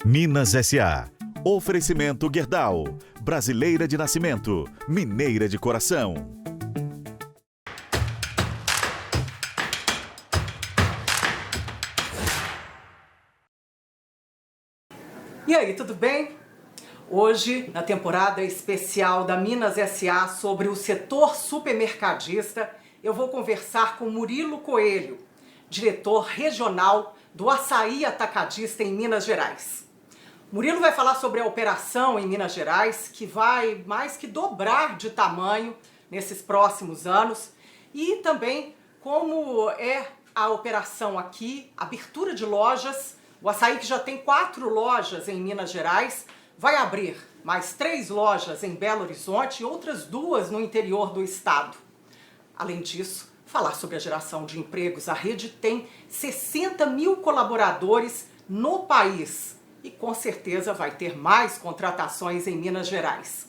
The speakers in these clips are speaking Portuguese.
Minas S.A. Oferecimento Gerdau. Brasileira de nascimento, mineira de coração. E aí, tudo bem? Hoje, na temporada especial da Minas S.A. sobre o setor supermercadista, eu vou conversar com Murilo Coelho, diretor regional do Açaí Atacadista em Minas Gerais. Murilo vai falar sobre a operação em Minas Gerais, que vai mais que dobrar de tamanho nesses próximos anos, e também como é a operação aqui, abertura de lojas. O Açaí, que já tem 4 lojas em Minas Gerais, vai abrir mais 3 lojas em Belo Horizonte e outras 2 no interior do estado. Além disso, falar sobre a geração de empregos. A rede tem 60 mil colaboradores no país e com certeza vai ter mais contratações em Minas Gerais.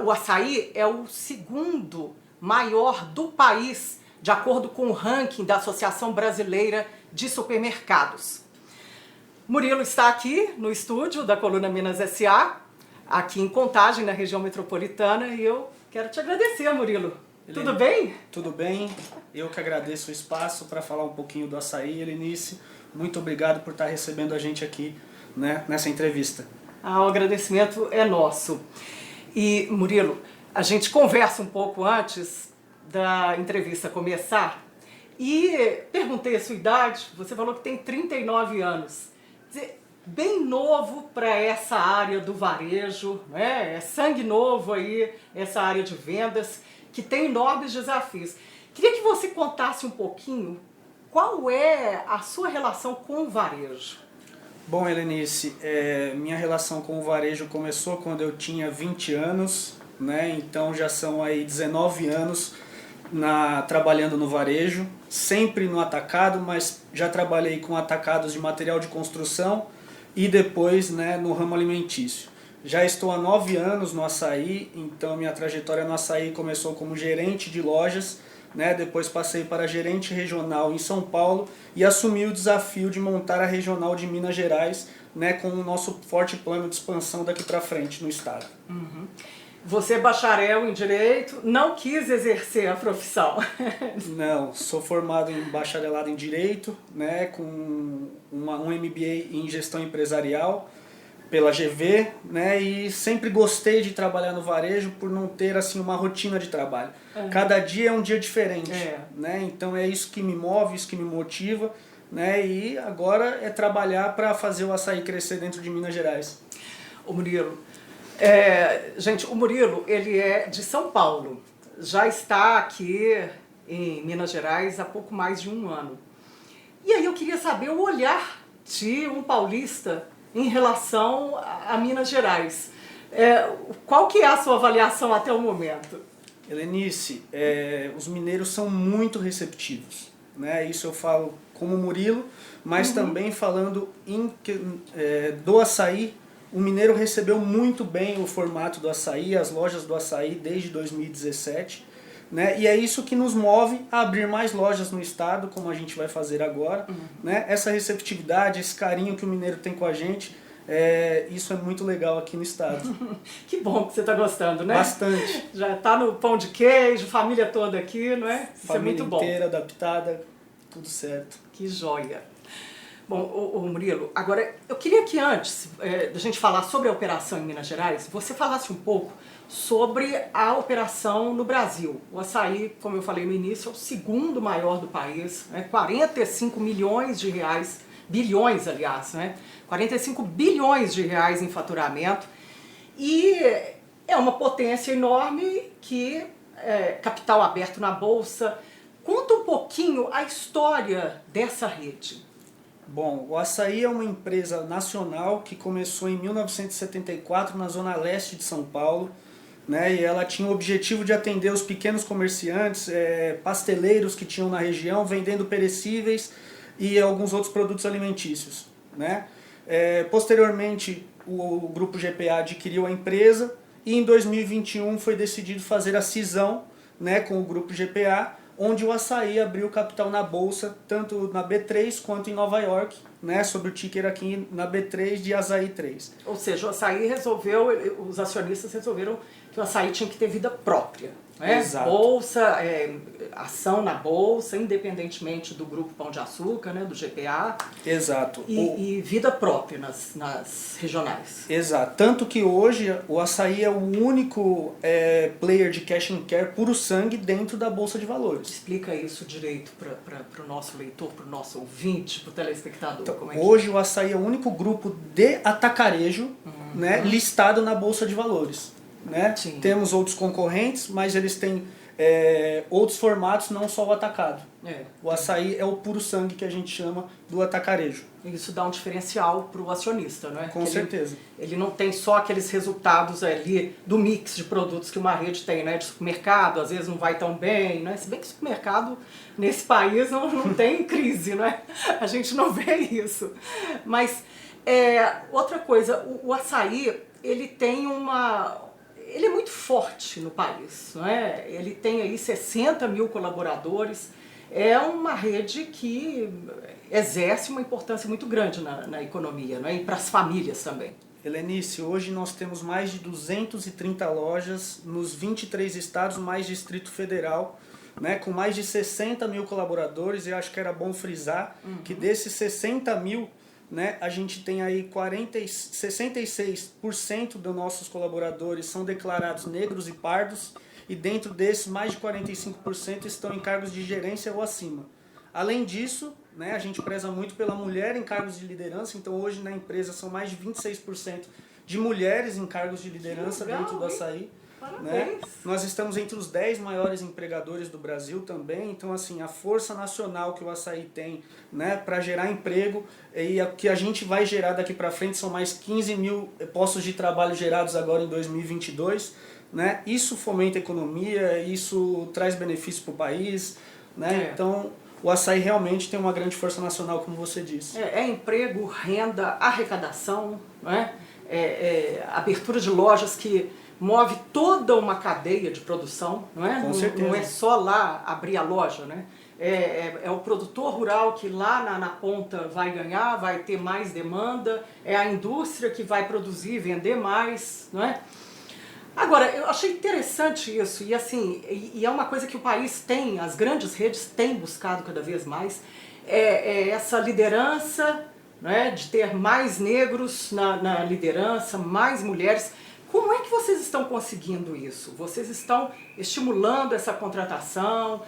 O Açaí é o segundo maior do país, de acordo com o ranking da Associação Brasileira de Supermercados. Murilo está aqui no estúdio da Coluna Minas S.A., aqui em Contagem, na região metropolitana, e eu quero te agradecer, Murilo. Helene, tudo bem? Tudo bem, eu que agradeço o espaço para falar um pouquinho do açaí. Helenice, muito obrigado por estar recebendo a gente aqui, né, nessa entrevista. O agradecimento é nosso. E, Murilo, a gente conversa um pouco antes da entrevista começar e perguntei a sua idade. Você falou que tem 39 anos. Bem novo para essa área do varejo, né? É sangue novo aí, essa área de vendas, que tem enormes desafios. Queria que você contasse um pouquinho qual é a sua relação com o varejo. Bom, Helenice, minha relação com o varejo começou quando eu tinha 20 anos, né? Então já são aí 19 anos trabalhando no varejo, sempre no atacado, mas já trabalhei com atacados de material de construção e depois, né, no ramo alimentício. Já estou há 9 anos no açaí, então minha trajetória no açaí começou como gerente de lojas, né, depois passei para gerente regional em São Paulo e assumi o desafio de montar a regional de Minas Gerais, né, com o nosso forte plano de expansão daqui para frente no estado. Uhum. Você é bacharel em Direito, não quis exercer a profissão. Não, sou formado em bacharelado em Direito, né, com um MBA em Gestão Empresarial pela GV, né, e sempre gostei de trabalhar no varejo por não ter assim uma rotina de trabalho. Cada dia é um dia diferente, né, então é isso que me move, isso que me motiva, né, e agora é trabalhar para fazer o açaí crescer dentro de Minas Gerais. Ô Murilo, gente, o Murilo, ele é de São Paulo, já está aqui em Minas Gerais há pouco mais de 1 ano. E aí eu queria saber o olhar de um paulista em relação a Minas Gerais. Qual que é a sua avaliação até o momento? Helenice, os mineiros são muito receptivos, né? Isso eu falo como Murilo, mas também falando do açaí. O mineiro recebeu muito bem o formato do açaí, as lojas do açaí desde 2017, né? E é isso que nos move a abrir mais lojas no estado, como a gente vai fazer agora, né? Essa receptividade, esse carinho que o mineiro tem com a gente, isso é muito legal aqui no estado. Que bom que você está gostando, né? Bastante. Já está no pão de queijo, família toda aqui, não é? Isso família é muito bom. Inteira, adaptada, tudo certo. Que joia. Bom, Murilo, agora eu queria que antes da gente falar sobre a operação em Minas Gerais, você falasse um pouco sobre a operação no Brasil. O açaí, como eu falei no início, é o segundo maior do país, né? 45 milhões de reais, bilhões aliás, né? 45 bilhões de reais em faturamento, e é uma potência enorme que capital aberto na bolsa. Conta um pouquinho a história dessa rede. Bom, o Açaí é uma empresa nacional que começou em 1974 na zona leste de São Paulo, né, e ela tinha o objetivo de atender os pequenos comerciantes, pasteleiros que tinham na região, vendendo perecíveis e alguns outros produtos alimentícios, né. Posteriormente, o grupo GPA adquiriu a empresa e em 2021 foi decidido fazer a cisão, né, com o grupo GPA, onde o açaí abriu capital na bolsa, tanto na B3 quanto em Nova York, né, sobre o ticker aqui na B3 de Assaí 3. Ou seja, o Assaí resolveu, os acionistas resolveram que o Assaí tinha que ter vida própria. Né? Exato. Bolsa, ação na bolsa, independentemente do grupo Pão de Açúcar, né, do GPA. Exato. E vida própria nas regionais. Exato. Tanto que hoje o Assaí é o único player de cash and carry puro sangue dentro da Bolsa de Valores. Explica isso direito para o nosso leitor, para o nosso ouvinte, para o telespectador. Então, como é que hoje o Assaí é o único grupo de atacarejo né, listado na Bolsa de Valores. Né? Temos outros concorrentes, mas eles têm outros formatos, não só o atacado. O Assaí é o puro sangue que a gente chama do atacarejo. Isso dá um diferencial para o acionista, não é? Com certeza. Ele não tem só aqueles resultados ali do mix de produtos que uma rede tem, né? De supermercado, às vezes não vai tão bem, né? Se bem que supermercado nesse país não tem crise, né? A gente não vê isso. Mas outra coisa, o Assaí, ele tem ele é muito forte no país, não é? Ele tem aí 60 mil colaboradores, é uma rede que exerce uma importância muito grande na economia, não é? E para as famílias também. Helenice, hoje nós temos mais de 230 lojas nos 23 estados, mais Distrito Federal, né, com mais de 60 mil colaboradores, e eu acho que era bom frisar que desses 60 mil, né, a gente tem aí 66% dos nossos colaboradores são declarados negros e pardos, e dentro desses mais de 45% estão em cargos de gerência ou acima. Além disso, né, a gente preza muito pela mulher em cargos de liderança, então hoje na empresa são mais de 26% de mulheres em cargos de liderança dentro do Assaí. Né? Nós estamos entre os 10 maiores empregadores do Brasil também, então assim, a força nacional que o Assaí tem, né, para gerar emprego, e o que a gente vai gerar daqui para frente são mais 15 mil postos de trabalho gerados agora em 2022, né? Isso fomenta a economia, isso traz benefício para o país, né? Então o Assaí realmente tem uma grande força nacional, como você disse. Emprego, renda, arrecadação, né? Abertura de lojas que move toda uma cadeia de produção, não é? Com certeza. Não é só lá abrir a loja, né? É o produtor rural que lá na ponta vai ganhar, vai ter mais demanda, é a indústria que vai produzir, vender mais, não é? Agora, eu achei interessante isso, e assim, e é uma coisa que o país tem, as grandes redes têm buscado cada vez mais, essa liderança, né, de ter mais negros na liderança, mais mulheres. Como é que vocês estão conseguindo isso? Vocês estão estimulando essa contratação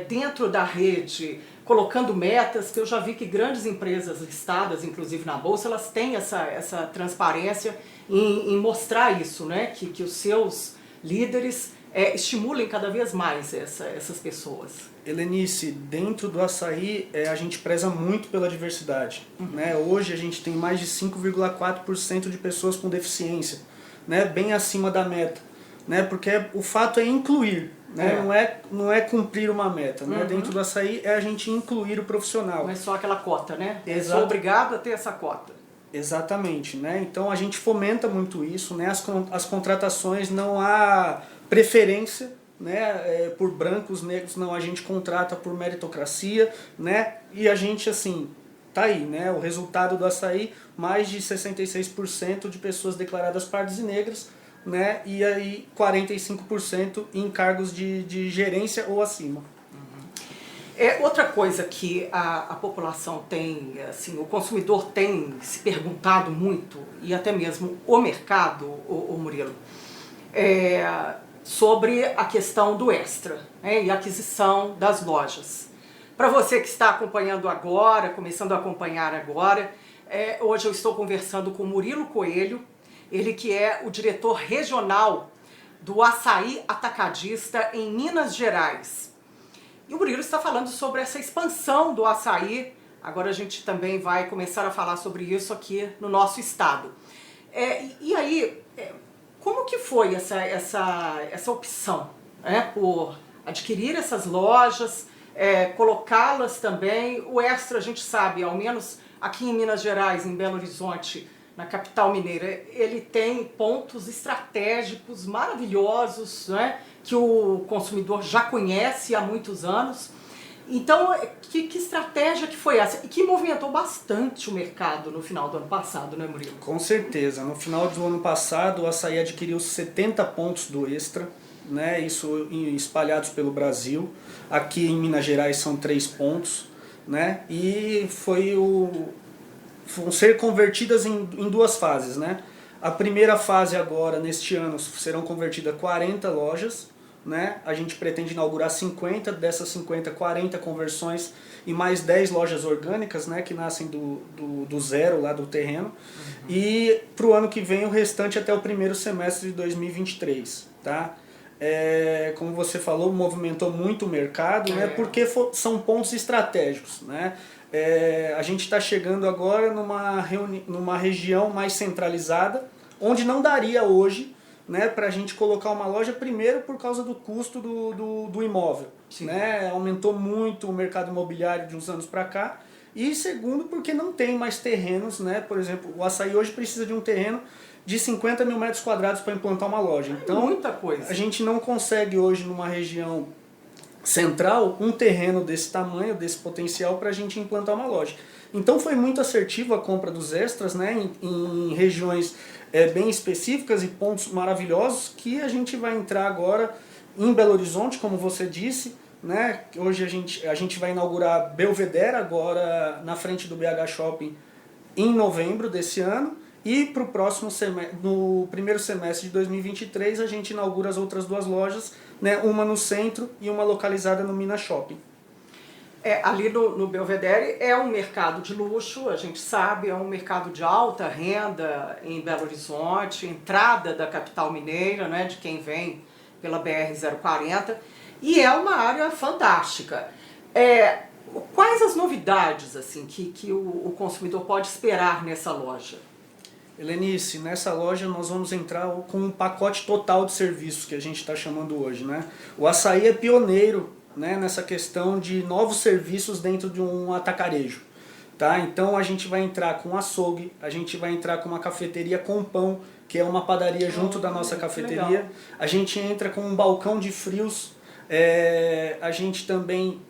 dentro da rede, colocando metas, que eu já vi que grandes empresas listadas, inclusive na Bolsa, elas têm essa transparência em mostrar isso, né? Que os seus líderes estimulem cada vez mais essas pessoas. Helenice, dentro do Assaí a gente preza muito pela diversidade. Né? Hoje a gente tem mais de 5,4% de pessoas com deficiência, né? Bem acima da meta. Né? Porque o fato é incluir, né? Não é cumprir uma meta. Né? Dentro do Assaí a gente incluir o profissional. Não é só aquela cota, né? Exato. Sou obrigado a ter essa cota. Exatamente, né? Então a gente fomenta muito isso, né? As contratações não há preferência, né? Por brancos, negros, não, a gente contrata por meritocracia, né? E a gente, assim, tá aí, né? O resultado do Assaí, mais de 66% de pessoas declaradas pardas e negras, né? E aí 45% em cargos de gerência ou acima. Outra coisa que a população tem, assim, o consumidor tem se perguntado muito, e até mesmo o mercado, o Murilo, sobre a questão do extra, né, e a aquisição das lojas. Para você que está acompanhando agora, começando a acompanhar agora, hoje eu estou conversando com o Murilo Coelho, ele que é o diretor regional do Assaí Atacadista em Minas Gerais. E o Murilo está falando sobre essa expansão do Assaí. Agora a gente também vai começar a falar sobre isso aqui no nosso estado. E aí, como que foi essa opção, por adquirir essas lojas, colocá-las também? O extra, a gente sabe, ao menos aqui em Minas Gerais, em Belo Horizonte, na capital mineira, ele tem pontos estratégicos maravilhosos, né, que o consumidor já conhece há muitos anos. Então, que estratégia que foi essa? E que movimentou bastante o mercado no final do ano passado, né, Murilo? Com certeza. No final do ano passado, o açaí adquiriu 70 pontos do Extra, né? Isso espalhados pelo Brasil. Aqui em Minas Gerais são 3 pontos, né? E vão ser convertidas em 2 fases, né? A primeira fase agora, neste ano, serão convertidas 40 lojas, né? A gente pretende inaugurar 50, dessas 50, 40 conversões e mais 10 lojas orgânicas, né? Que nascem do zero lá do terreno. E para o ano que vem o restante até o primeiro semestre de 2023, tá? Como você falou, movimentou muito o mercado, né? Porque são pontos estratégicos, né? A gente está chegando agora numa região mais centralizada, onde não daria hoje, né, para a gente colocar uma loja, primeiro por causa do custo do imóvel, né? Aumentou muito o mercado imobiliário de uns anos para cá, e segundo porque não tem mais terrenos, né? Por exemplo, o açaí hoje precisa de um terreno de 50 mil metros quadrados para implantar uma loja. Então, muita coisa. A gente não consegue hoje numa região central um terreno desse tamanho, desse potencial para a gente implantar uma loja. Então foi muito assertiva a compra dos Extras, né, em regiões bem específicas e pontos maravilhosos, que a gente vai entrar agora em Belo Horizonte, como você disse, né? Hoje a gente vai inaugurar Belvedere agora na frente do BH Shopping em novembro desse ano, e para o próximo no primeiro semestre de 2023 a gente inaugura as outras 2 lojas, né, uma no centro e uma localizada no Minas Shopping. Ali no Belvedere é um mercado de luxo, a gente sabe, é um mercado de alta renda em Belo Horizonte, entrada da capital mineira, né, de quem vem pela BR-040, e é uma área fantástica. Quais as novidades assim, que o consumidor pode esperar nessa loja? Helenice, nessa loja nós vamos entrar com um pacote total de serviços que a gente está chamando hoje, né? O açaí é pioneiro, né, nessa questão de novos serviços dentro de um atacarejo, tá? Então a gente vai entrar com açougue, a gente vai entrar com uma cafeteria com pão, que é uma padaria junto da nossa cafeteria. Legal. A gente entra com um balcão de frios, a gente também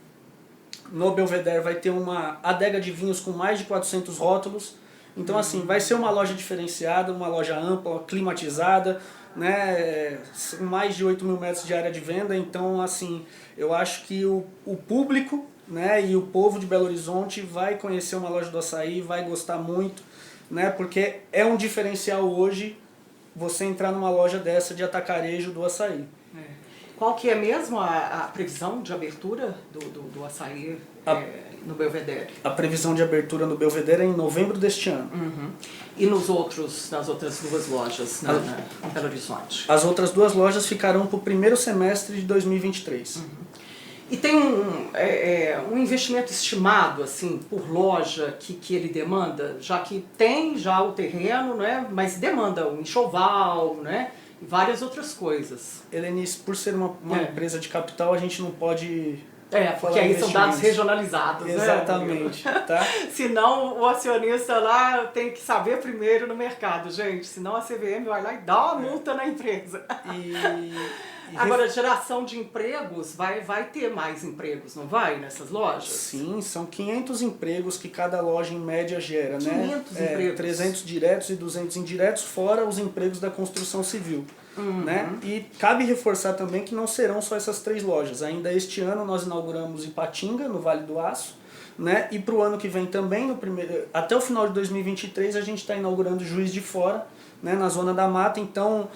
no Belvedere vai ter uma adega de vinhos com mais de 400 rótulos. Então assim, vai ser uma loja diferenciada, uma loja ampla, climatizada, né, mais de 8 mil metros de área de venda. Então assim, eu acho que o público, né, e o povo de Belo Horizonte vai conhecer uma loja do açaí, vai gostar muito, né, porque é um diferencial hoje você entrar numa loja dessa de atacarejo do açaí. Qual que é mesmo a previsão de abertura do açaí no Belvedere? A previsão de abertura no Belvedere é em novembro deste ano. E nas outras 2 lojas em Belo Horizonte? As outras 2 lojas ficarão para o primeiro semestre de 2023. E tem um investimento estimado assim por loja que ele demanda, já que tem já o terreno, né, mas demanda um enxoval, né, e várias outras coisas. Helenice, por ser uma empresa de capital, a gente não pode porque aí são dados regionalizados, exatamente, né? tá? Senão o acionista lá tem que saber primeiro no mercado, gente. Senão a CVM vai lá e dá uma multa na empresa. Agora, geração de empregos, vai ter mais empregos, não vai, nessas lojas? Sim, são 500 empregos que cada loja em média gera, 500 né? empregos. 300 diretos e 200 indiretos, fora os empregos da construção civil. Né? E cabe reforçar também que não serão só essas 3 lojas. Ainda este ano nós inauguramos em Patinga, no Vale do Aço, né? E para o ano que vem também, até o final de 2023, a gente está inaugurando Juiz de Fora, né? Na Zona da Mata. Então,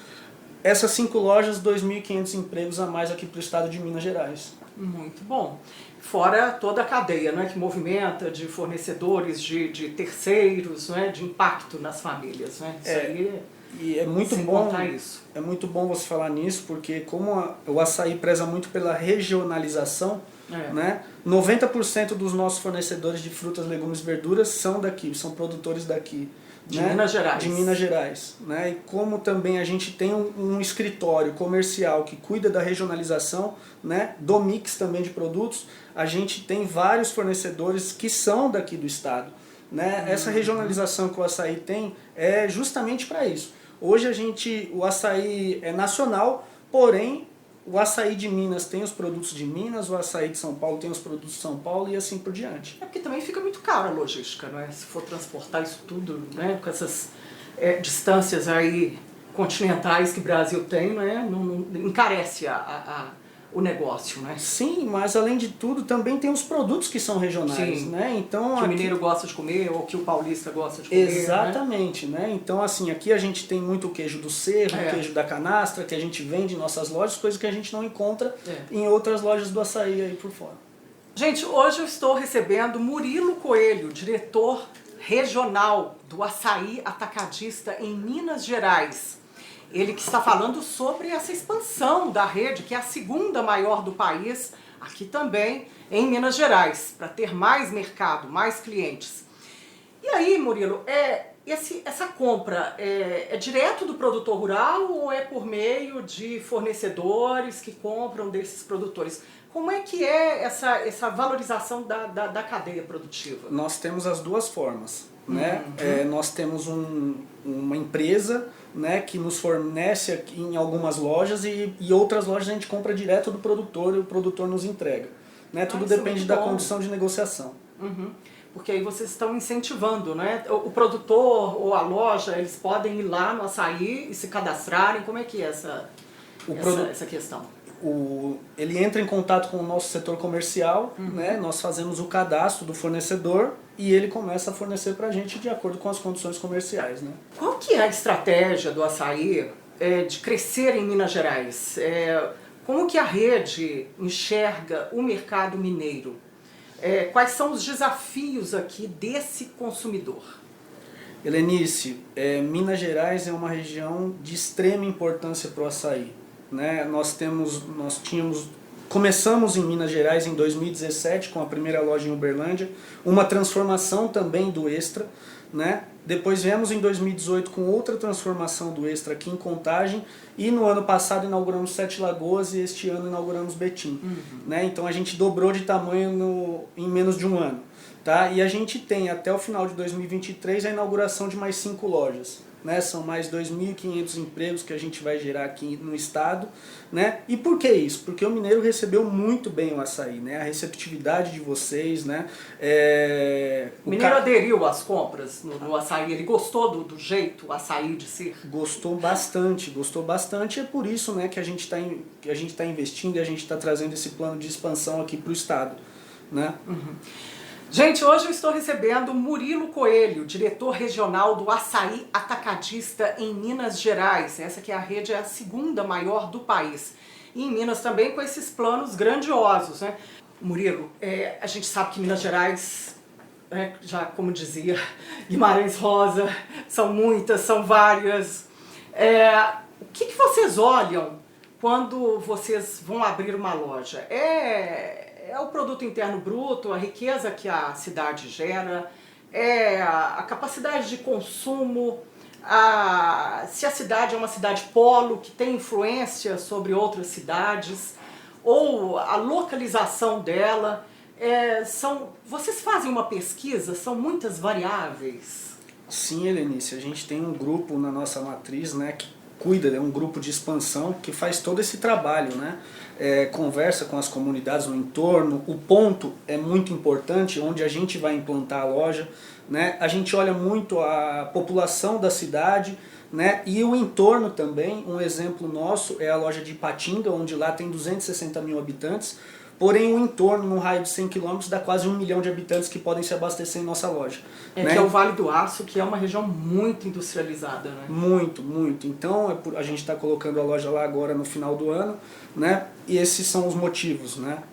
essas 5 lojas, 2.500 empregos a mais aqui para o estado de Minas Gerais. Muito bom. Fora toda a cadeia, né, que movimenta, de fornecedores, de terceiros, né, de impacto nas famílias. Né? Isso aí... E é muito bom, é muito bom você falar nisso, porque como o açaí preza muito pela regionalização, né? 90% dos nossos fornecedores de frutas, legumes e verduras são daqui, são produtores daqui. De Minas Gerais. De Minas Gerais. Né? E como também a gente tem um escritório comercial que cuida da regionalização, né? Do mix também de produtos, a gente tem vários fornecedores que são daqui do estado. Né? Essa regionalização que o açaí tem é justamente para isso. Hoje o açaí é nacional, porém o açaí de Minas tem os produtos de Minas, o açaí de São Paulo tem os produtos de São Paulo e assim por diante. É porque também fica muito caro a logística, não é? Se for transportar isso tudo, né, com essas distâncias aí continentais que o Brasil tem, não é? Não encarece o negócio, né? Sim, mas além de tudo também tem os produtos que são regionais, Sim, né? Então, que o mineiro gosta de comer ou que o paulista gosta de comer. Exatamente, né? Então assim, aqui a gente tem muito queijo do Cerro, queijo da Canastra, que a gente vende em nossas lojas, coisa que a gente não encontra em outras lojas do açaí aí por fora. Gente, hoje eu estou recebendo Murilo Coelho, diretor regional do Açaí Atacadista em Minas Gerais. Ele que está falando sobre essa expansão da rede, que é a segunda maior do país, aqui também em Minas Gerais, para ter mais mercado, mais clientes. E aí, Murilo, essa compra é direto do produtor rural ou é por meio de fornecedores que compram desses produtores? Como é que é essa valorização da cadeia produtiva? Nós temos as duas formas, né? Nós temos uma empresa, né, que nos fornece aqui em algumas lojas e outras lojas a gente compra direto do produtor e o produtor nos entrega. Né? Tudo depende da condição de negociação. Porque aí vocês estão incentivando, né? O produtor ou a loja, eles podem ir lá no açaí e se cadastrarem. Como é que é essa questão? Ele entra em contato com o nosso setor comercial, né? Nós fazemos o cadastro do fornecedor e ele começa a fornecer para a gente de acordo com as condições comerciais. Né? Qual que é a estratégia do açaí de crescer em Minas Gerais? Como que a rede enxerga o mercado mineiro? Quais são os desafios aqui desse consumidor? Helenice, Minas Gerais é uma região de extrema importância para o açaí. Né? Começamos em Minas Gerais em 2017 com a primeira loja em Uberlândia, uma transformação também do Extra, né? Depois viemos em 2018 com outra transformação do Extra aqui em Contagem e no ano passado inauguramos Sete Lagoas e este ano inauguramos Betim. Né? Então a gente dobrou de tamanho em menos de um ano. Tá? E a gente tem até o final de 2023 a inauguração de mais 5 lojas. Né? São mais 2.500 empregos que a gente vai gerar aqui no estado. Né? E por que isso? Porque o mineiro recebeu muito bem o açaí, né? A receptividade de vocês. Né? O mineiro aderiu às compras no açaí, ele gostou do jeito açaí de ser? Gostou bastante. É por isso, né, que a gente está investindo e a gente está trazendo esse plano de expansão aqui para o estado. Né? Gente, hoje eu estou recebendo Murilo Coelho, diretor regional do Açaí Atacadista em Minas Gerais. Essa que é a rede, é a segunda maior do país. E em Minas também com esses planos grandiosos, né? Murilo, a gente sabe que Minas Gerais, já como dizia Guimarães Rosa, são muitas, são várias. O que vocês olham quando vocês vão abrir uma loja? É o produto interno bruto, a riqueza que a cidade gera, a capacidade de consumo, se a cidade é uma cidade polo que tem influência sobre outras cidades, ou a localização dela. Vocês fazem uma pesquisa? São muitas variáveis? Sim, Helenice, a gente tem um grupo na nossa matriz, né, que cuida, é um grupo de expansão que faz todo esse trabalho, né? Conversa com as comunidades no entorno, o ponto é muito importante, onde a gente vai implantar a loja, né? A gente olha muito a população da cidade, né? E o entorno também. Um exemplo nosso é a loja de Ipatinga, onde lá tem 260 mil habitantes, porém o entorno, num raio de 100 km, dá quase 1 milhão de habitantes que podem se abastecer em nossa loja. Né? Que é o Vale do Aço, que é uma região muito industrializada, né? Muito, muito. Então a gente está colocando a loja lá agora no final do ano, né? E esses são os motivos, né?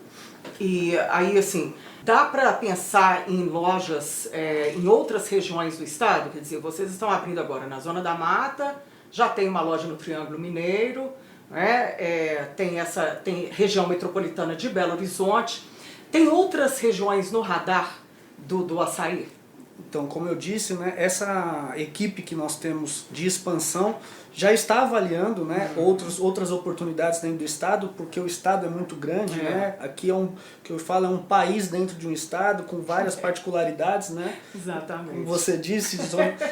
E aí, assim, dá para pensar em lojas em outras regiões do estado? Quer dizer, vocês estão abrindo agora na Zona da Mata, já tem uma loja no Triângulo Mineiro, né? Tem região metropolitana de Belo Horizonte. Tem outras regiões no radar do açaí? Então, como eu disse, né, essa equipe que nós temos de expansão já está avaliando, né, outras oportunidades dentro do estado, porque o estado é muito grande, né? Aqui que eu falo, é um país dentro de um estado com várias particularidades, né? Exatamente. Como você disse,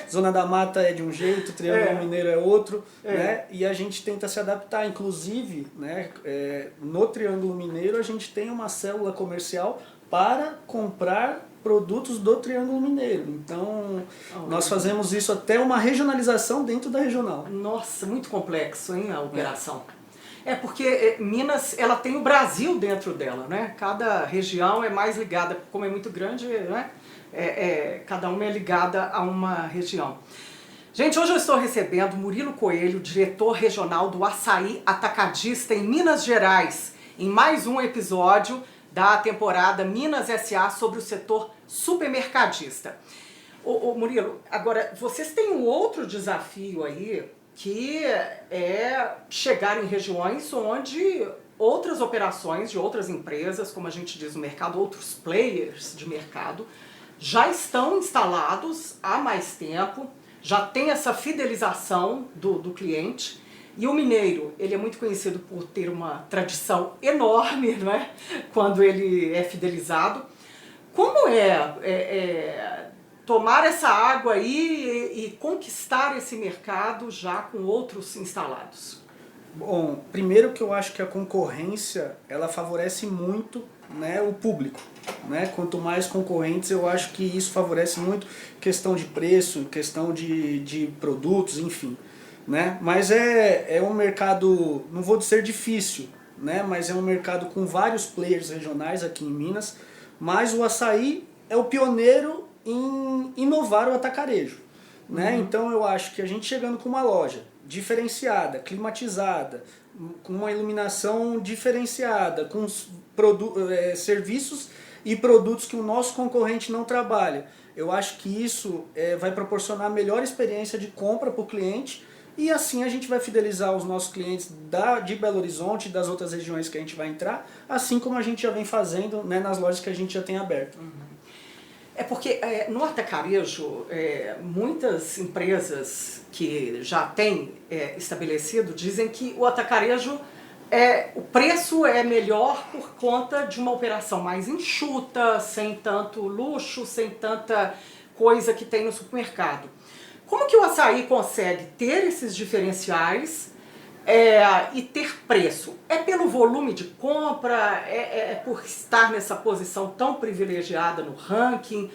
Zona da Mata é de um jeito, Triângulo Mineiro é outro, né? E a gente tenta se adaptar, inclusive, né, no Triângulo Mineiro a gente tem uma célula comercial para comprar produtos do Triângulo Mineiro. Então, nós fazemos isso até uma regionalização dentro da regional. Nossa, muito complexo, hein, a operação. Porque Minas, ela tem o Brasil dentro dela, né? Cada região é mais ligada, como é muito grande, né? Cada uma é ligada a uma região. Gente, hoje eu estou recebendo Murilo Coelho, diretor regional do Açaí Atacadista em Minas Gerais, em mais um episódio da temporada Minas S.A. sobre o setor supermercadista. Murilo, agora, vocês têm um outro desafio aí, que é chegar em regiões onde outras operações de outras empresas, como a gente diz no mercado, outros players de mercado, já estão instalados há mais tempo, já tem essa fidelização do cliente. E o mineiro, ele é muito conhecido por ter uma tradição enorme, não é? Quando ele é fidelizado. Como tomar essa água aí e conquistar esse mercado já com outros instalados? Bom, primeiro que eu acho que a concorrência, ela favorece muito, né, o público, né? Quanto mais concorrentes, eu acho que isso favorece muito questão de preço, questão de produtos, enfim. Né? Mas é um mercado, não vou dizer difícil, né? Mas é um mercado com vários players regionais aqui em Minas, mas o açaí é o pioneiro em inovar o atacarejo. Né? Então eu acho que a gente chegando com uma loja diferenciada, climatizada, com uma iluminação diferenciada, com serviços e produtos que o nosso concorrente não trabalha, eu acho que isso vai proporcionar a melhor experiência de compra para o cliente. E assim a gente vai fidelizar os nossos clientes de Belo Horizonte e das outras regiões que a gente vai entrar, assim como a gente já vem fazendo, né, nas lojas que a gente já tem aberto. Porque no atacarejo, muitas empresas que já têm estabelecido dizem que o atacarejo, o preço é melhor por conta de uma operação mais enxuta, sem tanto luxo, sem tanta coisa que tem no supermercado. Como que o açaí consegue ter esses diferenciais e ter preço? É pelo volume de compra? É por estar nessa posição tão privilegiada no ranking?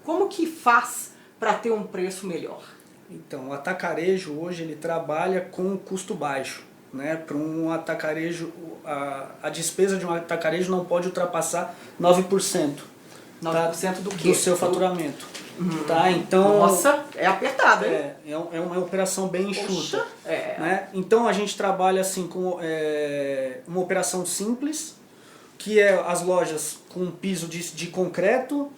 Como que faz para ter um preço melhor? Então, o atacarejo hoje ele trabalha com custo baixo. Né? Para um atacarejo, a despesa de um atacarejo não pode ultrapassar 9%. 9% do quê? Do seu faturamento. Tá? Então, nossa, é apertado, hein? É uma operação bem enxuta. Poxa, né? Então a gente trabalha assim com uma operação simples, que é as lojas com um piso de concreto,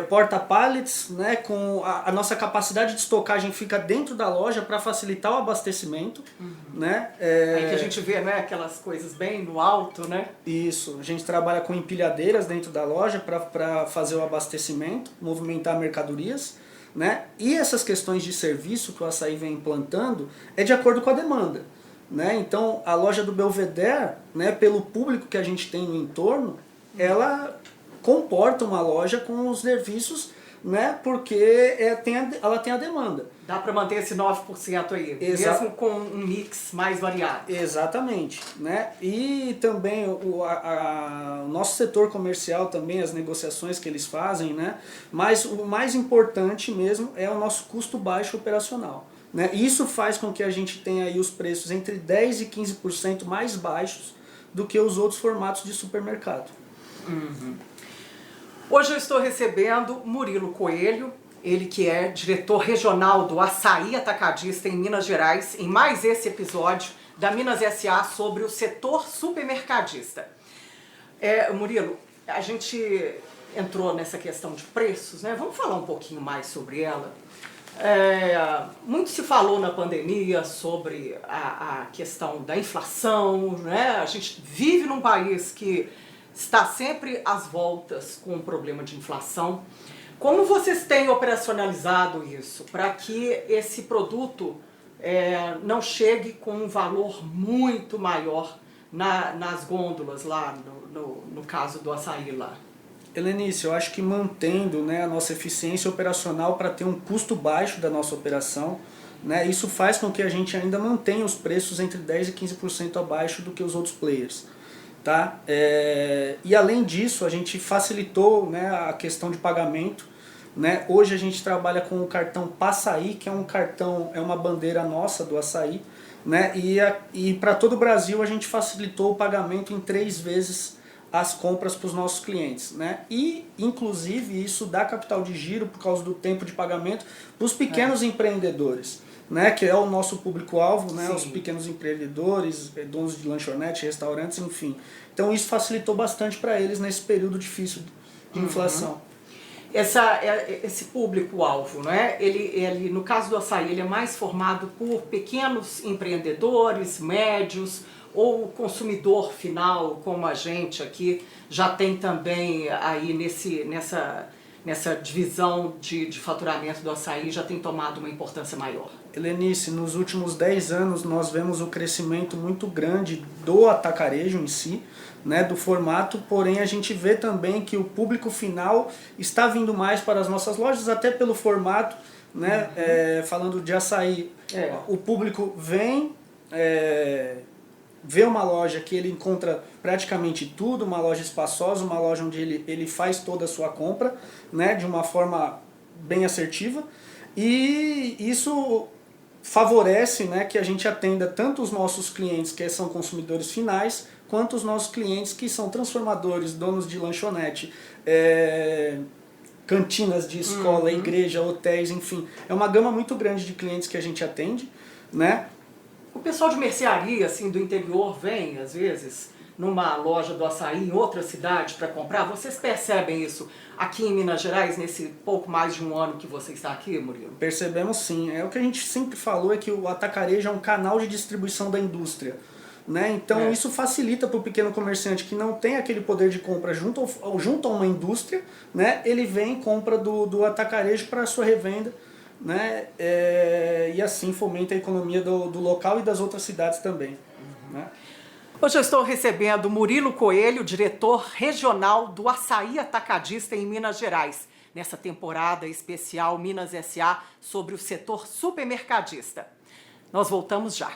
porta-pallets, né? Com a nossa capacidade de estocagem fica dentro da loja para facilitar o abastecimento. Né? Aí que a gente vê, né, aquelas coisas bem no alto, né? Isso, a gente trabalha com empilhadeiras dentro da loja para fazer o abastecimento, movimentar mercadorias. Né? E essas questões de serviço que o açaí vem implantando é de acordo com a demanda. Né? Então a loja do Belvedere, né, pelo público que a gente tem no entorno, ela comporta uma loja com os serviços, né, porque ela tem a demanda. Dá para manter esse 9% aí, mesmo com um mix mais variado. Exatamente. Né? E também o nosso setor comercial, também as negociações que eles fazem, né? Mas o mais importante mesmo é o nosso custo baixo operacional. Né? Isso faz com que a gente tenha aí os preços entre 10% e 15% mais baixos do que os outros formatos de supermercado. Hoje eu estou recebendo Murilo Coelho, ele que é diretor regional do Açaí Atacadista em Minas Gerais, em mais esse episódio da Minas S.A. sobre o setor supermercadista. Murilo, a gente entrou nessa questão de preços, né? Vamos falar um pouquinho mais sobre ela. Muito se falou na pandemia sobre a questão da inflação, né? A gente vive num país que está sempre às voltas com o problema de inflação. Como vocês têm operacionalizado isso para que esse produto não chegue com um valor muito maior nas gôndolas lá, no caso do açaí lá? Helenice, eu acho que mantendo, né, a nossa eficiência operacional para ter um custo baixo da nossa operação, né, isso faz com que a gente ainda mantenha os preços entre 10% e 15% abaixo do que os outros players. Tá? E além disso, a gente facilitou, né, a questão de pagamento. Né? Hoje a gente trabalha com o cartão Passaí, que é um cartão, é uma bandeira nossa do açaí. Né? E para todo o Brasil a gente facilitou o pagamento em 3 vezes as compras para os nossos clientes, né? E inclusive isso dá capital de giro por causa do tempo de pagamento para os pequenos empreendedores, né? Que é o nosso público-alvo, né? Os pequenos empreendedores, donos de lanchonete, restaurantes, enfim. Então isso facilitou bastante para eles nesse período difícil de inflação. Esse público-alvo, né? Ele, no caso do açaí, ele é mais formado por pequenos empreendedores, médios, ou o consumidor final, como a gente aqui, já tem também aí nessa divisão de faturamento do açaí, já tem tomado uma importância maior? Helenice, nos últimos 10 anos nós vemos um crescimento muito grande do atacarejo em si, né, do formato, porém a gente vê também que o público final está vindo mais para as nossas lojas, até pelo formato, né, falando de açaí, o público vem, vê uma loja que ele encontra praticamente tudo, uma loja espaçosa, uma loja onde ele faz toda a sua compra, né, de uma forma bem assertiva, e isso favorece, né, que a gente atenda tanto os nossos clientes que são consumidores finais, quanto os nossos clientes que são transformadores, donos de lanchonete, cantinas de escola, igreja, hotéis, enfim. É uma gama muito grande de clientes que a gente atende, né? O pessoal de mercearia, assim, do interior vem, às vezes, numa loja do açaí em outra cidade para comprar. Vocês percebem isso aqui em Minas Gerais, nesse pouco mais de um ano que você está aqui, Murilo? Percebemos sim. O que a gente sempre falou é que o atacarejo é um canal de distribuição da indústria. Né? Então isso facilita para o pequeno comerciante que não tem aquele poder de compra junto a uma indústria, né? Ele vem e compra do atacarejo para a sua revenda, né? E assim fomenta a economia do local e das outras cidades também. Né? Hoje eu estou recebendo Murilo Coelho, diretor regional do Açaí Atacadista em Minas Gerais, nessa temporada especial Minas S.A. sobre o setor supermercadista. Nós voltamos já.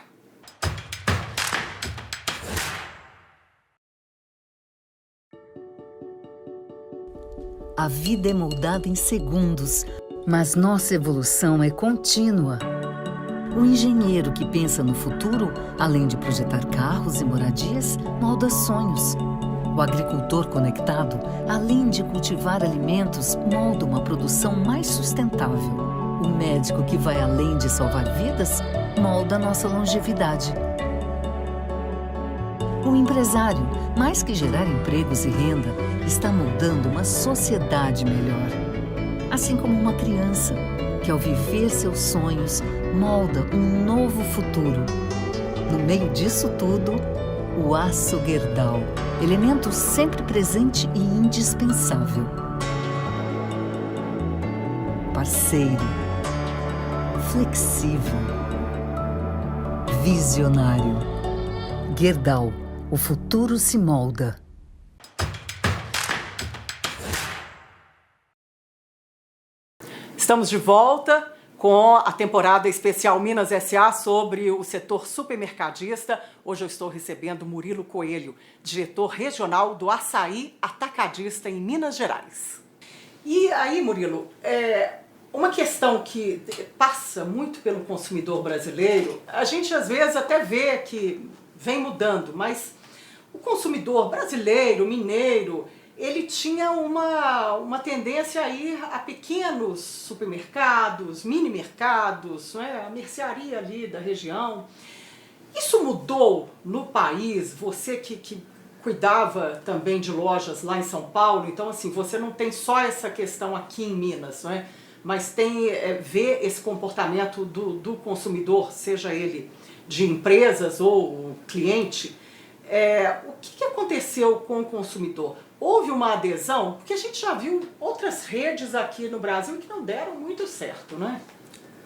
A vida é moldada em segundos, mas nossa evolução é contínua. O engenheiro que pensa no futuro, além de projetar carros e moradias, molda sonhos. O agricultor conectado, além de cultivar alimentos, molda uma produção mais sustentável. O médico que vai além de salvar vidas, molda nossa longevidade. O empresário, mais que gerar empregos e renda, está moldando uma sociedade melhor. Assim como uma criança, que ao viver seus sonhos, molda um novo futuro. No meio disso tudo, o aço Gerdau, elemento sempre presente e indispensável. Parceiro, flexível, visionário. Gerdau, o futuro se molda. Estamos de volta com a temporada especial Minas S.A. sobre o setor supermercadista. Hoje eu estou recebendo Murilo Coelho, diretor regional do Açaí Atacadista em Minas Gerais. E aí, Murilo, uma questão que passa muito pelo consumidor brasileiro, a gente às vezes até vê que vem mudando, mas o consumidor brasileiro, mineiro, ele tinha uma tendência a ir a pequenos supermercados, mini mercados, né, a mercearia ali da região. Isso mudou no país? Você que cuidava também de lojas lá em São Paulo, então assim, você não tem só essa questão aqui em Minas, né, mas tem ver esse comportamento do consumidor, seja ele de empresas ou cliente. O que aconteceu com o consumidor? houve uma adesão, porque a gente já viu outras redes aqui no Brasil que não deram muito certo, né?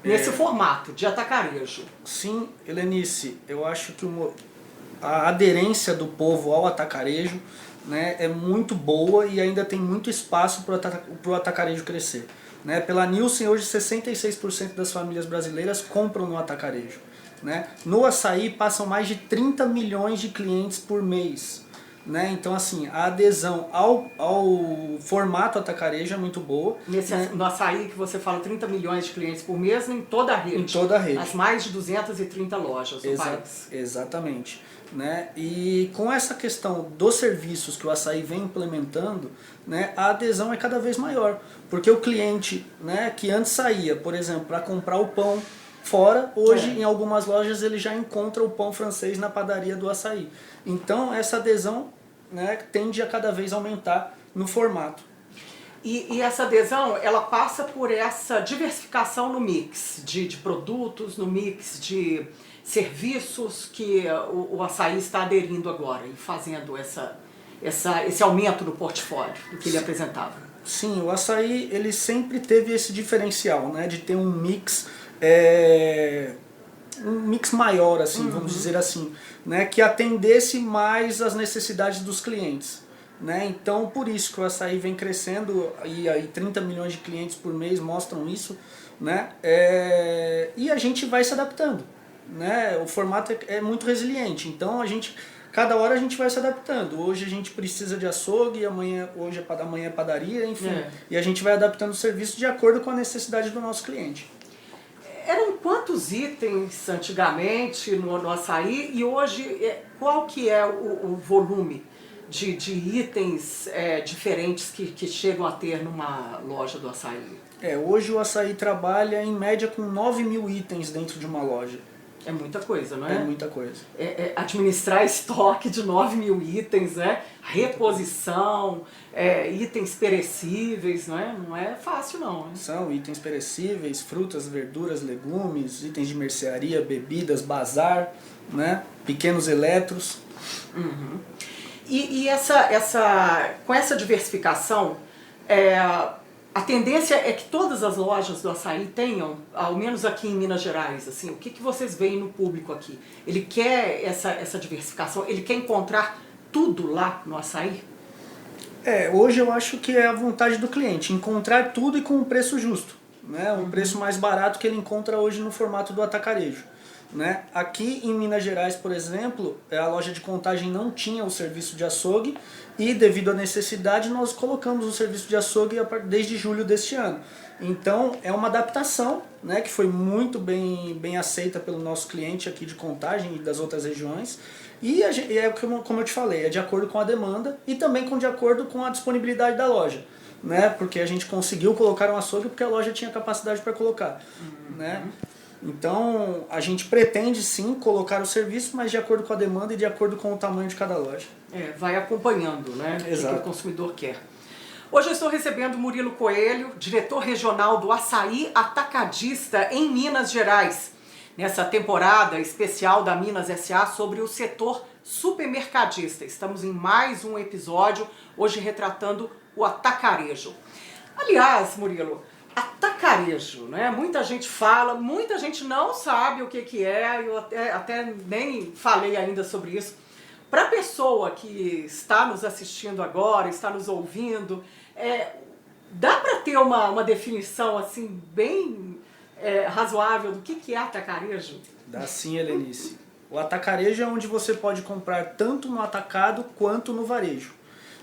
Nesse formato de atacarejo. Sim, Helenice, eu acho que a aderência do povo ao atacarejo, né, é muito boa e ainda tem muito espaço para o atacarejo crescer. Né? Pela Nielsen, hoje 66% das famílias brasileiras compram no atacarejo. Né? No açaí passam mais de 30 milhões de clientes por mês. Né? Então, assim, a adesão ao formato atacarejo é muito boa. No açaí que você fala 30 milhões de clientes por mês em toda a rede. Em toda a rede. As mais de 230 lojas do país. Exatamente. Né? E com essa questão dos serviços que o açaí vem implementando, né, a adesão é cada vez maior. Porque o cliente, né, que antes saía, por exemplo, para comprar o pão fora, hoje em algumas lojas ele já encontra o pão francês na padaria do açaí. Então essa adesão, né, tende a cada vez aumentar no formato. E essa adesão, ela passa por essa diversificação no mix de produtos, no mix de serviços que o açaí está aderindo agora e fazendo esse aumento no portfólio do que ele apresentava. Sim, o açaí ele sempre teve esse diferencial, né, de ter um mix maior, assim, vamos dizer assim, né, que atendesse mais às necessidades dos clientes. Né? Então, por isso que o açaí vem crescendo, e aí 30 milhões de clientes por mês mostram isso, né? E a gente vai se adaptando. Né? O formato é muito resiliente, então cada hora a gente vai se adaptando. Hoje a gente precisa de açougue, amanhã é padaria, enfim. E a gente vai adaptando o serviço de acordo com a necessidade do nosso cliente. Eram quantos itens antigamente no açaí e hoje qual que é o volume de itens diferentes que chegam a ter numa loja do açaí? Hoje o açaí trabalha em média com 9 mil itens dentro de uma loja. É muita coisa, não é? É muita coisa. Administrar estoque de 9 mil itens, né? Reposição, itens perecíveis, não é? Não é fácil não. Hein? São itens perecíveis, frutas, verduras, legumes, itens de mercearia, bebidas, bazar, né? Pequenos eletros. Uhum. E com essa diversificação, a tendência é que todas as lojas do açaí tenham, ao menos aqui em Minas Gerais, assim, o que vocês veem no público aqui? Ele quer essa diversificação, ele quer encontrar tudo lá no açaí? Hoje eu acho que é a vontade do cliente, encontrar tudo e com um preço justo, né? Um preço mais barato que ele encontra hoje no formato do atacarejo. Né? Aqui em Minas Gerais, por exemplo, a loja de Contagem não tinha o serviço de açougue e devido à necessidade nós colocamos o serviço de açougue desde julho deste ano. Então é uma adaptação, né, que foi muito bem aceita pelo nosso cliente aqui de Contagem e das outras regiões. E como eu te falei, é de acordo com a demanda e também de acordo com a disponibilidade da loja. Né? Porque a gente conseguiu colocar um açougue porque a loja tinha capacidade para colocar. Né? Então, a gente pretende sim colocar o serviço, mas de acordo com a demanda e de acordo com o tamanho de cada loja. Vai acompanhando, né? Exato. O que o consumidor quer. Hoje eu estou recebendo Murilo Coelho, diretor regional do Açaí Atacadista em Minas Gerais, nessa temporada especial da Minas S.A. sobre o setor supermercadista. Estamos em mais um episódio, hoje retratando o atacarejo. Aliás, Murilo, atacarejo, né? Muita gente fala, muita gente não sabe o que é, eu até nem falei ainda sobre isso. Para a pessoa que está nos assistindo agora, está nos ouvindo, dá para ter uma definição assim bem razoável do que é atacarejo? Dá sim, Helenice. O atacarejo é onde você pode comprar tanto no atacado quanto no varejo.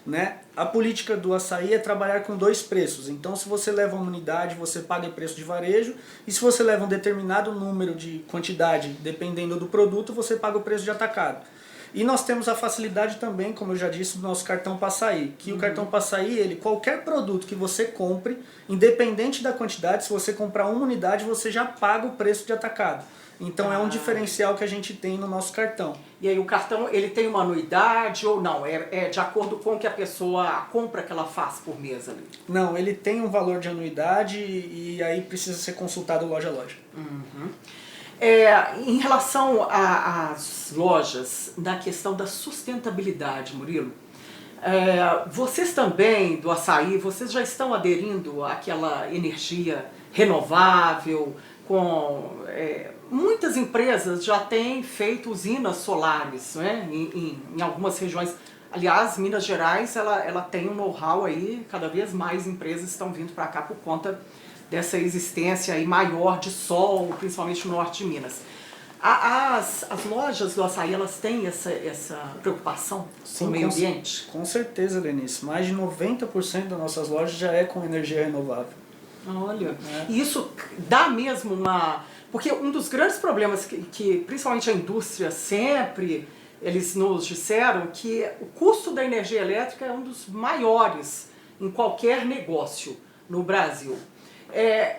Né? A política do açaí é trabalhar com dois preços. Então, se você leva uma unidade, você paga em preço de varejo. E se você leva um determinado número de quantidade, dependendo do produto, você paga o preço de atacado. E nós temos a facilidade também, como eu já disse, do nosso cartão Passaí. Que o cartão Passaí, qualquer produto que você compre, independente da quantidade, se você comprar uma unidade, você já paga o preço de atacado. Então é um diferencial que a gente tem no nosso cartão. E aí o cartão, ele tem uma anuidade ou não? É de acordo com o que a pessoa, a compra que ela faz por mês ali? Não, ele tem um valor de anuidade e aí precisa ser consultado loja a loja. Uhum. Em relação às lojas, na questão da sustentabilidade, Murilo, Vocês também, do açaí, vocês já estão aderindo àquela energia renovável, muitas empresas já têm feito usinas solares, né, em algumas regiões. Aliás, Minas Gerais ela tem um know-how aí, cada vez mais empresas estão vindo para cá por conta dessa existência aí maior de sol, principalmente no norte de Minas. As lojas do açaí, elas têm essa preocupação com o meio ambiente? Com certeza, Lenice. Mais de 90% das nossas lojas já é com energia renovável. Olha, e isso dá mesmo uma... Porque um dos grandes problemas que principalmente a indústria sempre, eles nos disseram que o custo da energia elétrica é um dos maiores em qualquer negócio no Brasil.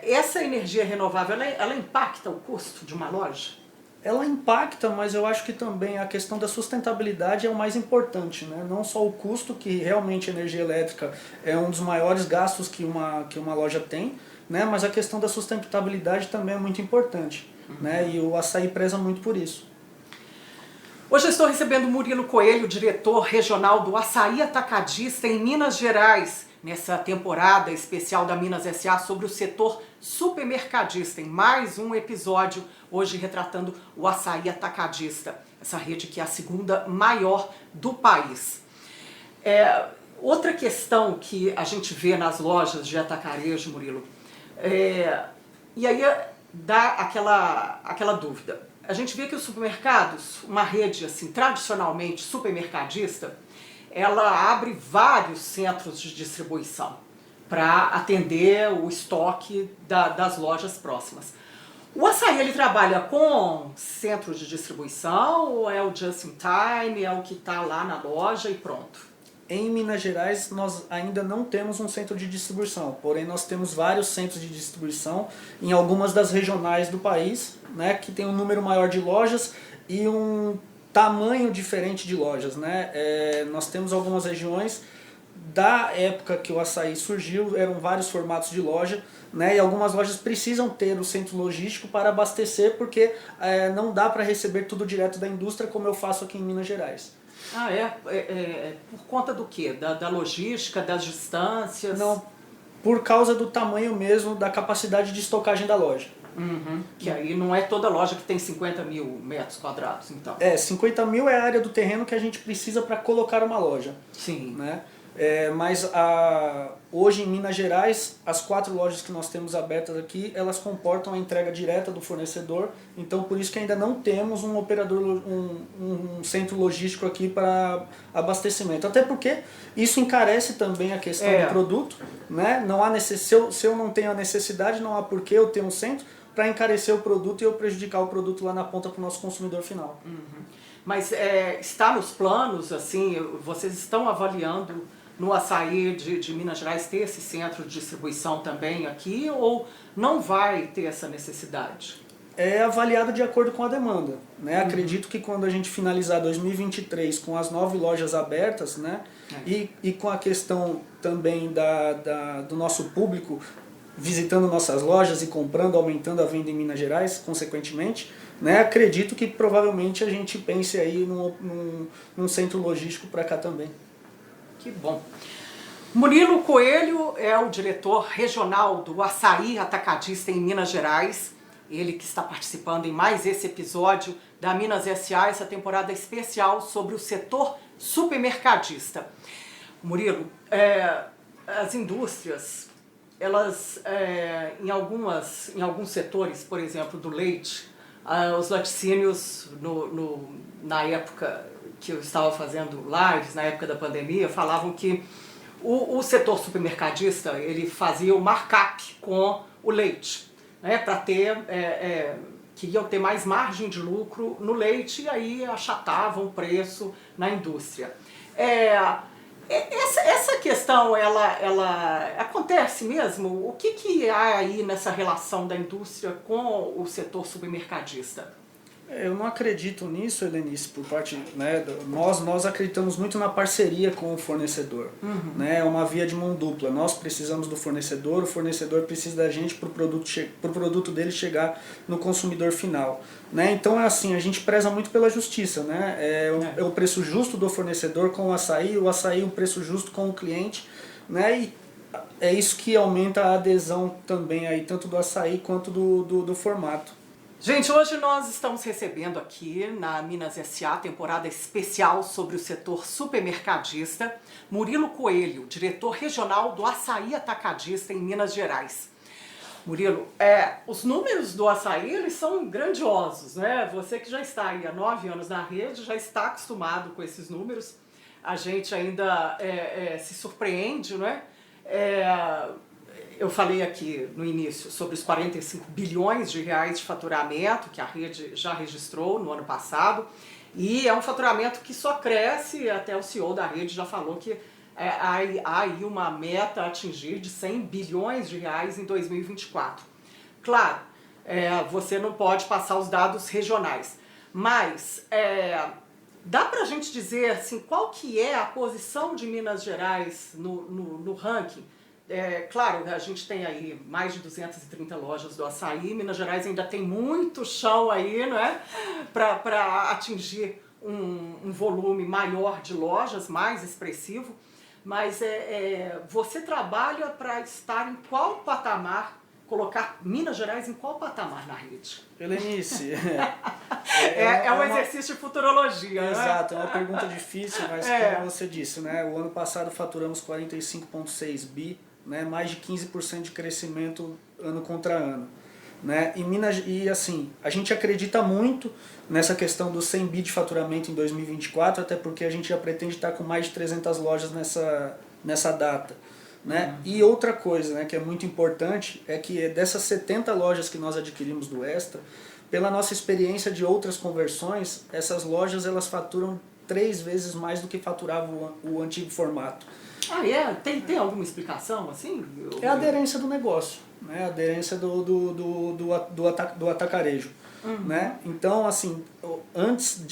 Essa energia renovável, ela impacta o custo de uma loja? Ela impacta, mas eu acho que também a questão da sustentabilidade é o mais importante, né? Não só o custo, que realmente a energia elétrica é um dos maiores gastos que uma loja tem, né? Mas a questão da sustentabilidade também é muito importante, né? E o açaí preza muito por isso. Hoje eu estou recebendo Murilo Coelho, diretor regional do Açaí Atacadista em Minas Gerais, nessa temporada especial da Minas S.A. sobre o setor supermercadista, em mais um episódio, hoje retratando o Açaí Atacadista, essa rede que é a segunda maior do país. Outra questão que a gente vê nas lojas de atacarejo, Murilo, e aí dá aquela dúvida. A gente vê que os supermercados, uma rede assim tradicionalmente supermercadista, ela abre vários centros de distribuição para atender o estoque das lojas próximas. O açaí, ele trabalha com centros de distribuição ou é o just in time, é o que está lá na loja e pronto? Em Minas Gerais, nós ainda não temos um centro de distribuição, porém nós temos vários centros de distribuição em algumas das regionais do país, né, que tem um número maior de lojas e um tamanho diferente de lojas, né? Nós temos algumas regiões, da época que o açaí surgiu, eram vários formatos de loja, né? E algumas lojas precisam ter o centro logístico para abastecer, porque não dá para receber tudo direto da indústria, como eu faço aqui em Minas Gerais. Por conta do quê? Da logística, das distâncias? Não, por causa do tamanho mesmo, da capacidade de estocagem da loja. Que aí não é toda loja que tem 50 mil metros quadrados, então. 50 mil é a área do terreno que a gente precisa para colocar uma loja. Sim. Né? Mas hoje em Minas Gerais, as 4 lojas que nós temos abertas aqui, elas comportam a entrega direta do fornecedor, então por isso que ainda não temos um operador, um centro logístico aqui para abastecimento. Até porque isso encarece também a questão do produto, né? Não há se eu não tenho a necessidade, não há por que eu ter um centro para encarecer o produto e eu prejudicar o produto lá na ponta para o nosso consumidor final. Mas está nos planos, assim, vocês estão avaliando no açaí de Minas Gerais ter esse centro de distribuição também aqui, ou não vai ter essa necessidade? É avaliado de acordo com a demanda, né? Acredito que quando a gente finalizar 2023 com as 9 lojas abertas, né? E com a questão também do nosso público visitando nossas lojas e comprando, aumentando a venda em Minas Gerais, consequentemente, né? Acredito que provavelmente a gente pense aí num centro logístico para cá também. Que bom. Murilo Coelho é o diretor regional do Açaí Atacadista em Minas Gerais. Ele que está participando em mais esse episódio da Minas S.A., essa temporada especial sobre o setor supermercadista. Murilo, as indústrias, elas, em alguns setores, por exemplo, do leite, os laticínios, na época que eu estava fazendo lives, na época da pandemia, falavam que o setor supermercadista, ele fazia o markup com o leite, né, para queriam ter mais margem de lucro no leite e aí achatavam o preço na indústria. Essa questão, ela acontece mesmo? O que há aí nessa relação da indústria com o setor supermercadista? Eu não acredito nisso, Helenice, por parte, né, nós acreditamos muito na parceria com o fornecedor, né, é uma via de mão dupla, nós precisamos do fornecedor, o fornecedor precisa da gente para o produto dele chegar no consumidor final, né, então é assim, a gente preza muito pela justiça, né, é o preço justo do fornecedor com o açaí um preço justo com o cliente, né, e é isso que aumenta a adesão também aí, tanto do açaí quanto do formato. Gente, hoje nós estamos recebendo aqui na Minas S.A. temporada especial sobre o setor supermercadista, Murilo Coelho, diretor regional do Açaí Atacadista em Minas Gerais. Murilo, os números do açaí eles são grandiosos, né? Você que já está aí há 9 anos na rede, já está acostumado com esses números. A gente ainda se surpreende, não é? Eu falei aqui no início sobre os 45 bilhões de reais de faturamento que a rede já registrou no ano passado e é um faturamento que só cresce, até o CEO da rede já falou que há aí uma meta a atingir de 100 bilhões de reais em 2024. Claro, você não pode passar os dados regionais, mas dá pra gente dizer assim, qual que é a posição de Minas Gerais no ranking? Claro, a gente tem aí mais de 230 lojas do açaí, Minas Gerais ainda tem muito chão aí, não é? Para atingir um volume maior de lojas, mais expressivo, mas você trabalha para estar em qual patamar, colocar Minas Gerais em qual patamar na rede? Helenice, é um exercício de futurologia, né? Exato, é uma pergunta difícil, mas como você disse, né? O ano passado faturamos 45,6 bi, né, mais de 15% de crescimento ano contra ano, né? E assim, a gente acredita muito nessa questão do 100 bi de faturamento em 2024, até porque a gente já pretende estar com mais de 300 lojas nessa data, né? E outra coisa, né, que é muito importante é que dessas 70 lojas que nós adquirimos do Extra, pela nossa experiência de outras conversões, essas lojas elas faturam 3 vezes mais do que faturava o antigo formato. Tem alguma explicação assim? É a aderência do negócio, né? A aderência do atacarejo. Né? Então, assim, antes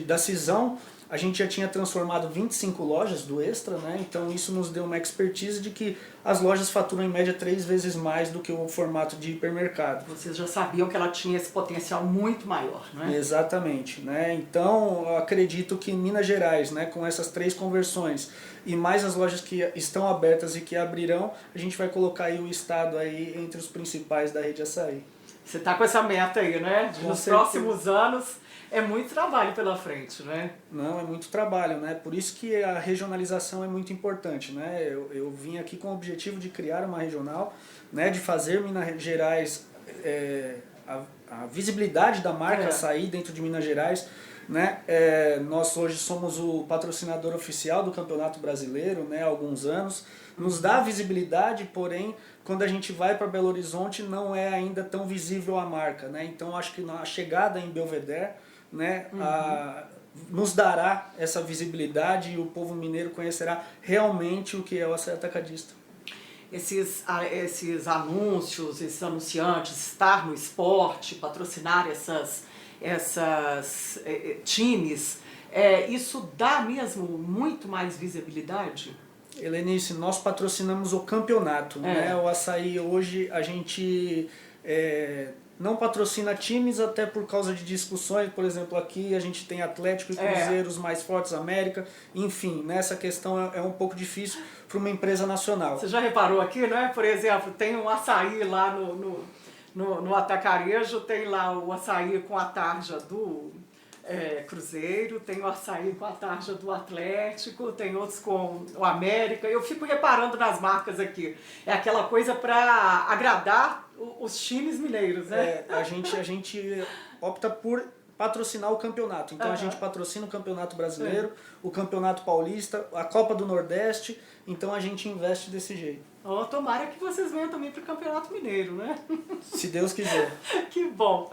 da cisão, a gente já tinha transformado 25 lojas do Extra, né? Então isso nos deu uma expertise de que as lojas faturam em média 3 vezes mais do que o formato de hipermercado. Vocês já sabiam que ela tinha esse potencial muito maior, né? Exatamente, né? Então eu acredito que em Minas Gerais, né, com essas 3 conversões e mais as lojas que estão abertas e que abrirão, a gente vai colocar aí o estado aí entre os principais da rede açaí. Você está com essa meta aí, né? Nos próximos anos é muito trabalho pela frente, né? Não, é muito trabalho, né? Por isso que a regionalização é muito importante, né? Eu vim aqui com o objetivo de criar uma regional, né? De fazer Minas Gerais, a visibilidade da marca açaí dentro de Minas Gerais, né? Nós hoje somos o patrocinador oficial do Campeonato Brasileiro, né? Há alguns anos. Nos dá visibilidade, porém, quando a gente vai para Belo Horizonte não é ainda tão visível a marca, né? Então acho que a chegada em Belvedere, né, nos dará essa visibilidade e o povo mineiro conhecerá realmente o que é o açaí atacadista. Esses anúncios, esses anunciantes, estar no esporte, patrocinar essas times, isso dá mesmo muito mais visibilidade? Helenice, nós patrocinamos o campeonato, né? O açaí hoje a gente não patrocina times até por causa de discussões, por exemplo, aqui a gente tem Atlético e Cruzeiro, os mais fortes, América, enfim, nessa questão é um pouco difícil para uma empresa nacional. Você já reparou aqui, né? Por exemplo, tem um açaí lá no Atacarejo, tem lá o açaí com a tarja do Cruzeiro, tem o açaí com a tarja do Atlético, tem outros com o América. Eu fico reparando nas marcas aqui. É aquela coisa para agradar os times mineiros, né? A gente opta por patrocinar o campeonato. Então a gente patrocina o Campeonato Brasileiro, o Campeonato Paulista, a Copa do Nordeste. Então a gente investe desse jeito. Tomara que vocês venham também para o Campeonato Mineiro, né? Se Deus quiser. Que bom!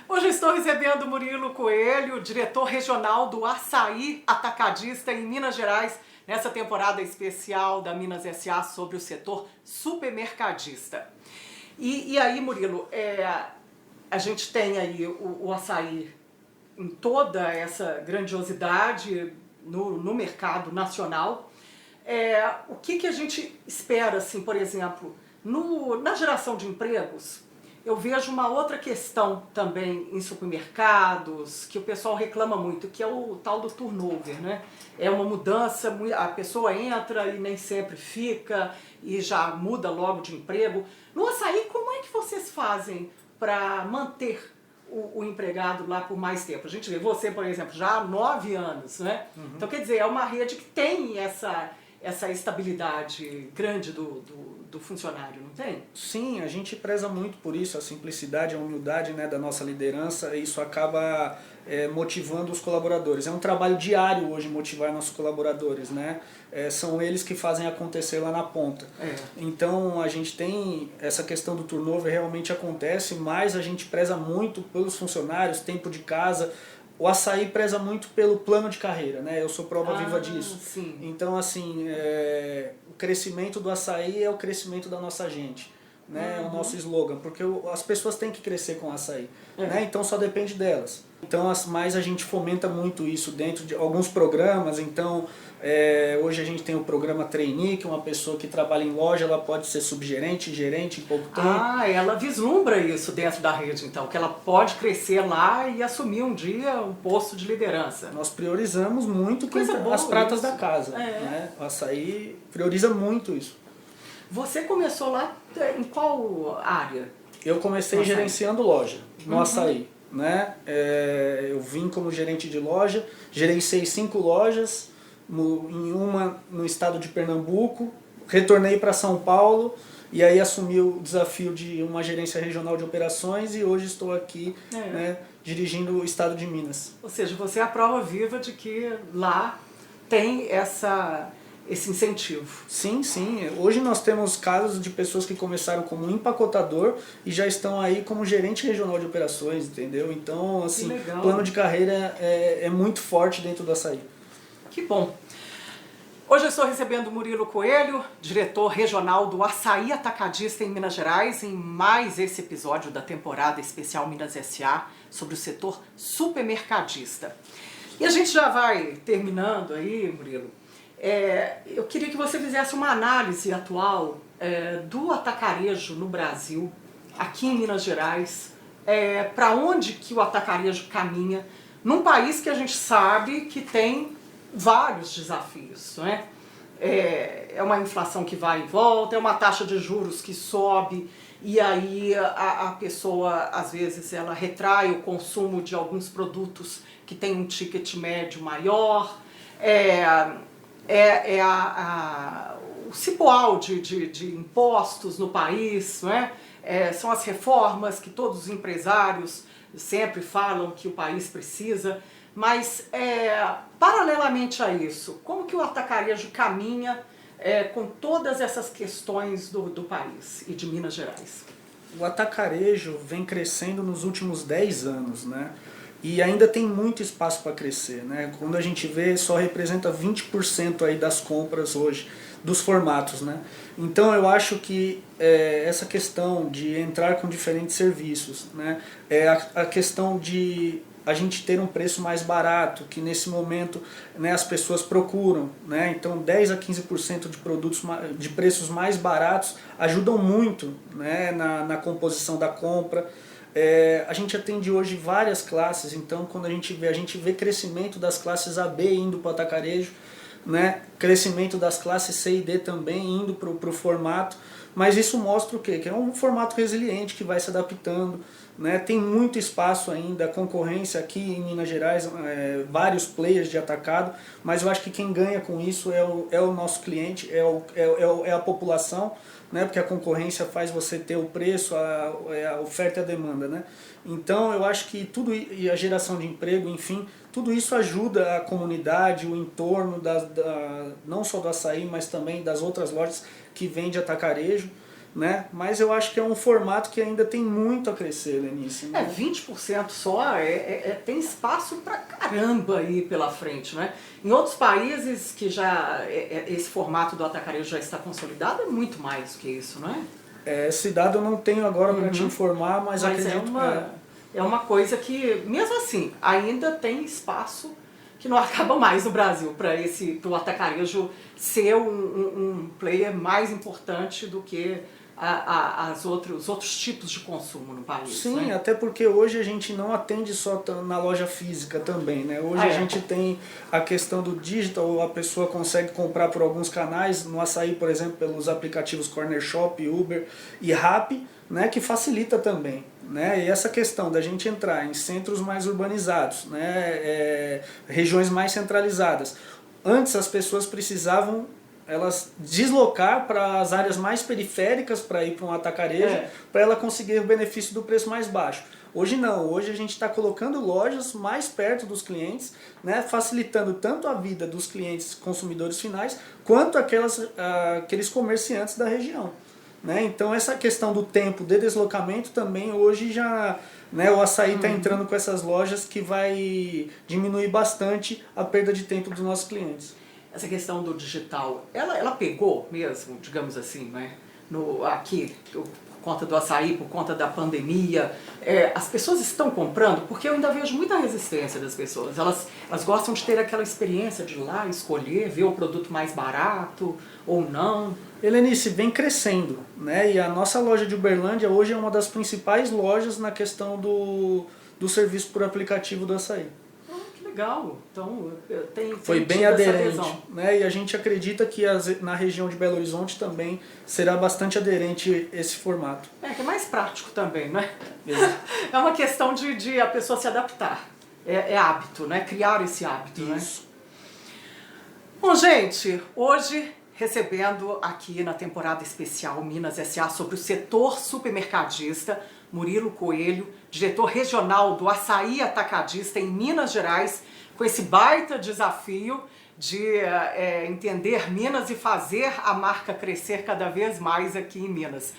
Hoje estou recebendo o Murilo Coelho, diretor regional do Açaí Atacadista em Minas Gerais, nessa temporada especial da Minas S.A. sobre o setor supermercadista. E aí, Murilo, a gente tem aí o açaí em toda essa grandiosidade no mercado nacional. O que a gente espera, assim, por exemplo, na geração de empregos? Eu vejo uma outra questão também em supermercados, que o pessoal reclama muito, que é o tal do turnover, né? É uma mudança, a pessoa entra e nem sempre fica, e já muda logo de emprego. No açaí, como é que vocês fazem para manter o empregado lá por mais tempo? A gente vê você, por exemplo, já há 9 anos, né? Uhum. Então, quer dizer, é uma rede que tem essa estabilidade grande do funcionário, não tem? Sim, a gente preza muito por isso, a simplicidade, a humildade, né, da nossa liderança, e isso acaba motivando os colaboradores. É um trabalho diário hoje motivar nossos colaboradores, né? São eles que fazem acontecer lá na ponta. Então a gente tem essa questão do turnover, realmente acontece, mas a gente preza muito pelos funcionários, tempo de casa. O açaí preza muito pelo plano de carreira, né? Eu sou prova viva disso. Sim. Então, assim, o crescimento do açaí é o crescimento da nossa gente, né? É o nosso slogan, porque as pessoas têm que crescer com o açaí, né? Então só depende delas. Então, mas a gente fomenta muito isso dentro de alguns programas. Então, hoje a gente tem o programa Trainee, que é uma pessoa que trabalha em loja, ela pode ser subgerente, gerente em pouco tempo. Ela vislumbra isso dentro da rede, então, que ela pode crescer lá e assumir um dia um posto de liderança. Nós priorizamos muito as pratas da casa, né? O açaí prioriza muito isso. Você começou lá em qual área? Eu comecei gerenciando loja no açaí, né? Eu vim como gerente de loja, gerenciei 5 lojas, em uma no estado de Pernambuco, retornei para São Paulo e aí assumi o desafio de uma gerência regional de operações e hoje estou aqui, né, dirigindo o estado de Minas. Ou seja, você é a prova viva de que lá tem esse incentivo. Sim, sim. Hoje nós temos casos de pessoas que começaram como empacotador e já estão aí como gerente regional de operações, entendeu? Então, assim, o plano de carreira é muito forte dentro do açaí. Que bom. Hoje eu estou recebendo o Murilo Coelho, diretor regional do Açaí Atacadista em Minas Gerais, em mais esse episódio da temporada especial Minas S.A. sobre o setor supermercadista. E a gente já vai terminando aí, Murilo. Eu queria que você fizesse uma análise atual do atacarejo no Brasil, aqui em Minas Gerais, para onde que o atacarejo caminha, num país que a gente sabe que tem vários desafios, não é? É uma inflação que vai e volta, é uma taxa de juros que sobe, e aí a pessoa, às vezes, ela retrai o consumo de alguns produtos que tem um ticket médio maior, o cipoal de impostos no país, não é? São as reformas que todos os empresários sempre falam que o país precisa, mas paralelamente a isso, como que o atacarejo caminha com todas essas questões do país e de Minas Gerais? O atacarejo vem crescendo nos últimos 10 anos, né? E ainda tem muito espaço para crescer, né? Quando a gente vê, só representa 20% aí das compras hoje, dos formatos, né? Então eu acho que essa questão de entrar com diferentes serviços, né? A questão de a gente ter um preço mais barato, que nesse momento, né, as pessoas procuram, né? Então 10 a 15% de produtos de preços mais baratos ajudam muito, né, na composição da compra. A gente atende hoje várias classes, então quando a gente vê crescimento das classes A, B indo para o atacarejo, né? Crescimento das classes C e D também indo para o formato, mas isso mostra o quê? Que é um formato resiliente que vai se adaptando, né? Tem muito espaço ainda, a concorrência aqui em Minas Gerais, vários players de atacado, mas eu acho que quem ganha com isso é o nosso cliente, é a população, né? Porque a concorrência faz você ter o preço, a oferta e a demanda, né? Então eu acho que tudo, e a geração de emprego, enfim, tudo isso ajuda a comunidade, o entorno, não só do açaí, mas também das outras lojas que vendem atacarejo, né? Mas eu acho que é um formato que ainda tem muito a crescer, Lenice, né? 20% só, tem espaço pra caramba aí pela frente, né? Em outros países que já esse formato do atacarejo já está consolidado, é muito mais do que isso, não é? Esse dado eu não tenho agora para te informar, mas acredito é uma coisa que, mesmo assim, ainda tem espaço que não acaba mais no Brasil para o atacarejo ser um player mais importante do que os outros tipos de consumo no país. Sim, né? até porque hoje a gente não atende só na loja física também, né? Hoje a gente tem a questão do digital, a pessoa consegue comprar por alguns canais, no Açaí, por exemplo, pelos aplicativos Corner Shop, Uber e Rappi, né? Que facilita também. Né? E essa questão da gente entrar em centros mais urbanizados, né? Regiões mais centralizadas. Antes as pessoas precisavam elas deslocar para as áreas mais periféricas para ir para um atacarejo, para ela conseguir o benefício do preço mais baixo. Hoje não, hoje a gente está colocando lojas mais perto dos clientes, né, facilitando tanto a vida dos clientes consumidores finais, quanto aqueles comerciantes da região. Né? Então essa questão do tempo de deslocamento também hoje já... Né, o Açaí está entrando com essas lojas que vai diminuir bastante a perda de tempo dos nossos clientes. Essa questão do digital, ela pegou mesmo, digamos assim, né? Aqui, por conta do Açaí, por conta da pandemia, as pessoas estão comprando, porque eu ainda vejo muita resistência das pessoas. Elas gostam de ter aquela experiência de ir lá, escolher, ver o produto mais barato ou não. Helenice, vem crescendo, né? E a nossa loja de Uberlândia hoje é uma das principais lojas na questão do serviço por aplicativo do Açaí. Legal, então foi bem aderente, né? E a gente acredita que na região de Belo Horizonte também será bastante aderente esse formato. Que é mais prático também, né? É uma questão de a pessoa se adaptar, é hábito, né? Criar esse hábito. Isso. Né? Bom, gente, hoje recebendo aqui na temporada especial Minas S.A. sobre o setor supermercadista, Murilo Coelho, diretor regional do Açaí Atacadista em Minas Gerais, com esse baita desafio de entender Minas e fazer a marca crescer cada vez mais aqui em Minas.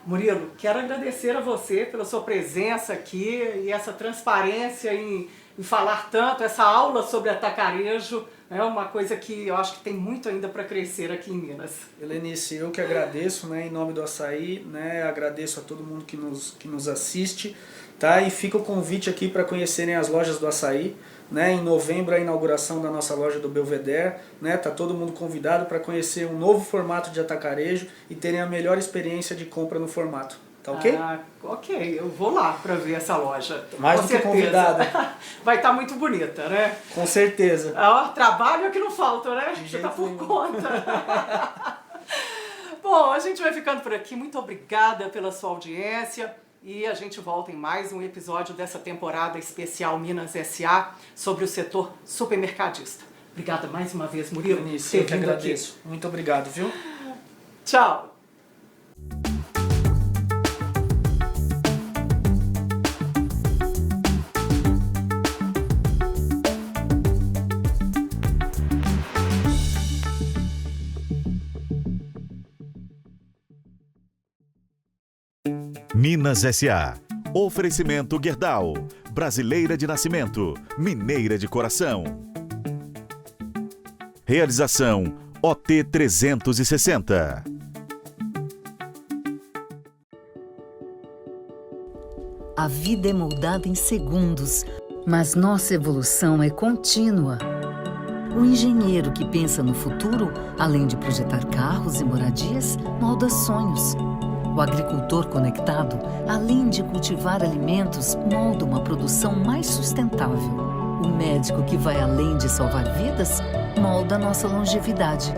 Murilo, quero agradecer a você pela sua presença aqui e essa transparência em falar tanto, essa aula sobre atacarejo. É uma coisa que eu acho que tem muito ainda para crescer aqui em Minas. Helenice, eu que agradeço, né, em nome do Açaí, né, agradeço a todo mundo que nos assiste, tá? E fica o convite aqui para conhecerem as lojas do Açaí, né? Em novembro a inauguração da nossa loja do Belvedere, né? Tá todo mundo convidado para conhecer um novo formato de atacarejo e terem a melhor experiência de compra no formato. Tá ok? Ok, eu vou lá para ver essa loja. Mais do que convidada. Vai estar muito bonita, né? Com certeza. Trabalho é que não falta, né? Você tá por conta. Bom, a gente vai ficando por aqui. Muito obrigada pela sua audiência. E a gente volta em mais um episódio dessa temporada especial Minas S.A. sobre o setor supermercadista. Obrigada mais uma vez, Murilo. Eu que agradeço. Aqui. Muito obrigado, viu? Tchau. Minas S.A. Oferecimento Gerdau. Brasileira de nascimento, mineira de coração. Realização OT 360. A vida é moldada em segundos, mas nossa evolução é contínua. O engenheiro que pensa no futuro, além de projetar carros e moradias, molda sonhos. O agricultor conectado, além de cultivar alimentos, molda uma produção mais sustentável. O médico que vai além de salvar vidas, molda nossa longevidade.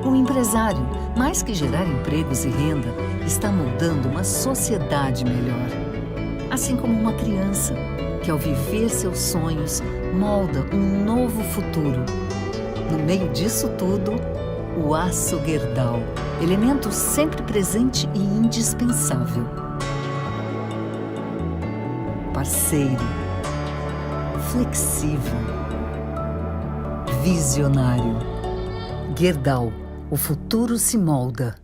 O empresário, mais que gerar empregos e renda, está moldando uma sociedade melhor. Assim como uma criança, que ao viver seus sonhos, molda um novo futuro. No meio disso tudo, o aço Gerdau, elemento sempre presente e indispensável. Parceiro, flexível, visionário. Gerdau, o futuro se molda.